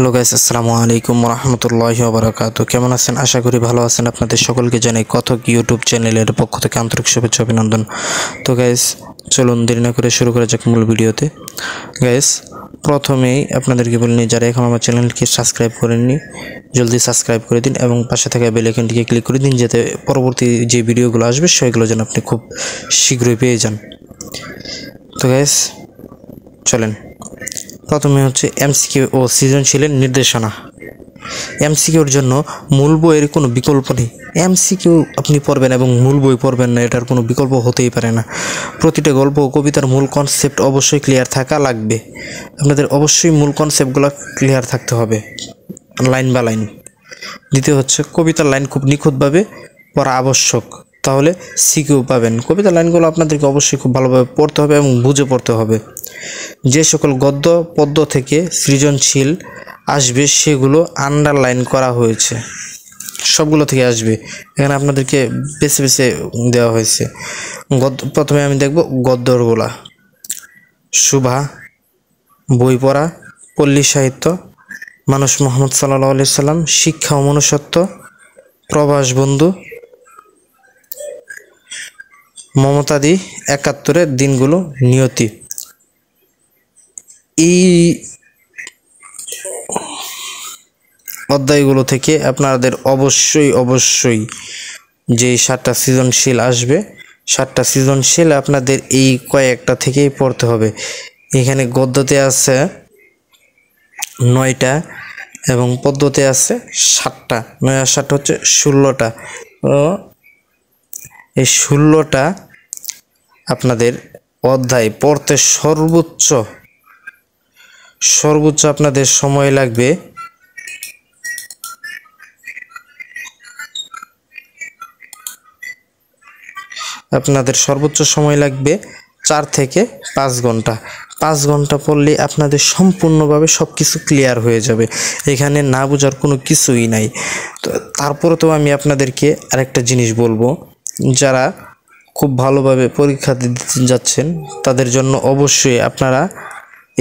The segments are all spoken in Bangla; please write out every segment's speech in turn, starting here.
হ্যালো গাইস, আসসালামু আলাইকুম ওয়া রাহমাতুল্লাহি ওয়া বারাকাতুহু। কেমন আছেন? আশা করি ভালো আছেন। আপনাদের সকলকে জানাই কথক ইউটিউব চ্যানেলের পক্ষ থেকে আন্তরিক শুভেচ্ছা অভিনন্দন। তো গাইস, চলুন দেরি না করে শুরু করা যাক মূল ভিডিওতে। গাইস, প্রথমেই আপনাদেরকে বলে নিই, যারা এখন আমার চ্যানেলকে সাবস্ক্রাইব করেননি জলদি সাবস্ক্রাইব করে দিন এবং পাশে থাকা বেল আইকনটিকে ক্লিক করে দিন, যাতে পরবর্তী যে ভিডিওগুলো আসবে সেগুলো যেন আপনি খুব শীঘ্রই পেয়ে যান। তো গাইস, চলেন। প্রথমে হচ্ছে এমসিকিউ ও সৃজনশীলের নির্দেশনা। এমসিকিউর জন্য মূল বইয়ের কোনো বিকল্প নেই। এমসিকিউ আপনি পড়বেন এবং মূল বই পড়বেন না, এটার কোনো বিকল্প হতেই পারে না। প্রতিটা গল্প ও কবিতার মূল কনসেপ্ট অবশ্যই ক্লিয়ার থাকা লাগবে। আপনাদের অবশ্যই মূল কনসেপ্টগুলো ক্লিয়ার থাকতে হবে, লাইন বা লাইন। দ্বিতীয় হচ্ছে কবিতার লাইন খুব নিখুঁতভাবে পড়া আবশ্যক, তাহলে সিকিউ পাবেন। কবিতার লাইনগুলো আপনাদেরকে অবশ্যই খুব ভালোভাবে পড়তে হবে এবং বুঝে পড়তে হবে। যে সকল গদ্য পদ্য থেকে সৃজনশীল আসবে সেগুলো আন্ডারলাইন করা হয়েছে, সবগুলো থেকে আসবে। এখানে আপনাদেরকে বেছে বেছে দেওয়া হয়েছে। প্রথমে আমি দেখব গদ্যগুলা: সুভা, বই পড়া, পল্লী সাহিত্য, মানুষ মোহাম্মদ সাল্লাল্লাহু আলাইহি সাল্লাম, শিক্ষা ও মনুষ্যত্ব, প্রবাস বন্ধু, মমতাদি, ৭১-এর দিনগুলো, নিয়তি। এই অধ্যায়গুলো থেকে আপনাদের অবশ্যই যে 7টা সৃজনশীল আসবে, 7টা সৃজনশীল আপনাদের এই কয়েকটা থেকেই পড়তে হবে। এখানে গদ্যতে আছে 9টা এবং পদ্যতে আছে 7টা। 9 আর 7 হচ্ছে 16টা। তো এই 16টা আপনাদের অধ্যায় পড়তে সর্বোচ্চ আপনাদের সময় লাগবে সর্বোচ্চ সময় লাগবে 4 থেকে 5 ঘন্টা। 5 ঘন্টা পড়লে আপনাদের সম্পূর্ণভাবে সব কিছু ক্লিয়ার হয়ে যাবে। এখানে না বোঝার কোনো কিছুই নাই। তো তারপরে তো আমি আপনাদেরকে আরেকটা জিনিস বলবো, যারা খুব ভালোভাবে পরীক্ষা দিতে যাচ্ছেন তাদের জন্য অবশ্যই আপনারা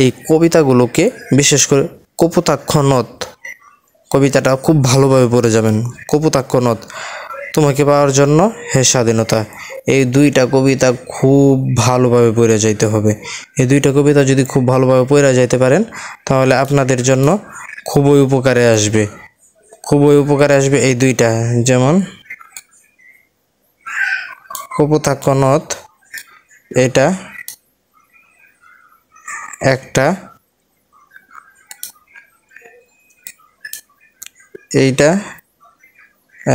এই কবিতাগুলোকে, বিশেষ করে কপোতাক্ষ নদ কবিতাটা খুব ভালোভাবে পড়ে যাবেন। কপোতাক্ষ নদ, তোমাকে পাওয়ার জন্য হে স্বাধীনতা, এই 2টা কবিতা খুব ভালোভাবে পড়ে যাইতে হবে। এই 2টা কবিতা যদি খুব ভালোভাবে পড়ে যাইতে পারেন তাহলে আপনাদের জন্য খুবই উপকারে আসবে এই 2টা। যেমন কপোতাক্ষ নদ, এটা একটা, এইটা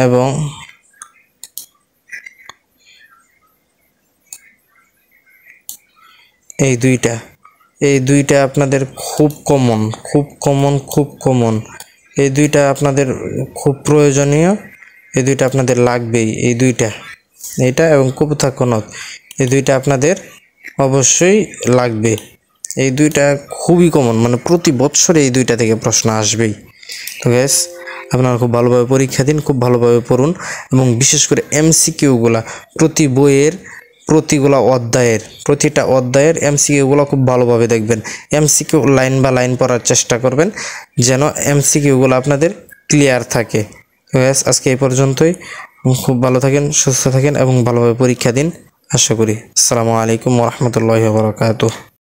এবং এই 2টা আপনাদের খুব কমন। এই 2টা আপনাদের খুব প্রয়োজনীয়, এই 2টা আপনাদের লাগবেই। এই 2টা, এইটা এবং কপোতাক্ষ নদ, এই 2টা আপনাদের অবশ্যই লাগবে। এই 2টা খুবই কমন, মানে প্রতি বছরে এই 2টা থেকে প্রশ্ন আসবেই। তো গ্যাস, আপনারা খুব ভালোভাবে পরীক্ষা দিন, খুব ভালোভাবে পড়ুন এবং বিশেষ করে এমসিকিউগুলা প্রতি বইয়ের প্রতিটা অধ্যায়ের এমসিকিউগুলো খুব ভালোভাবে দেখবেন। এমসিকিউ লাইন বা লাইন পড়ার চেষ্টা করবেন যেন এমসিকিউগুলো আপনাদের ক্লিয়ার থাকে। তো গ্যাস, আজকে এই পর্যন্তই। খুব ভালো থাকেন, সুস্থ থাকেন এবং ভালোভাবে পরীক্ষা দিন আশা করি। আসসালামু আলাইকুম ওয়া রাহমাতুল্লাহি ওয়া বারাকাতুহু।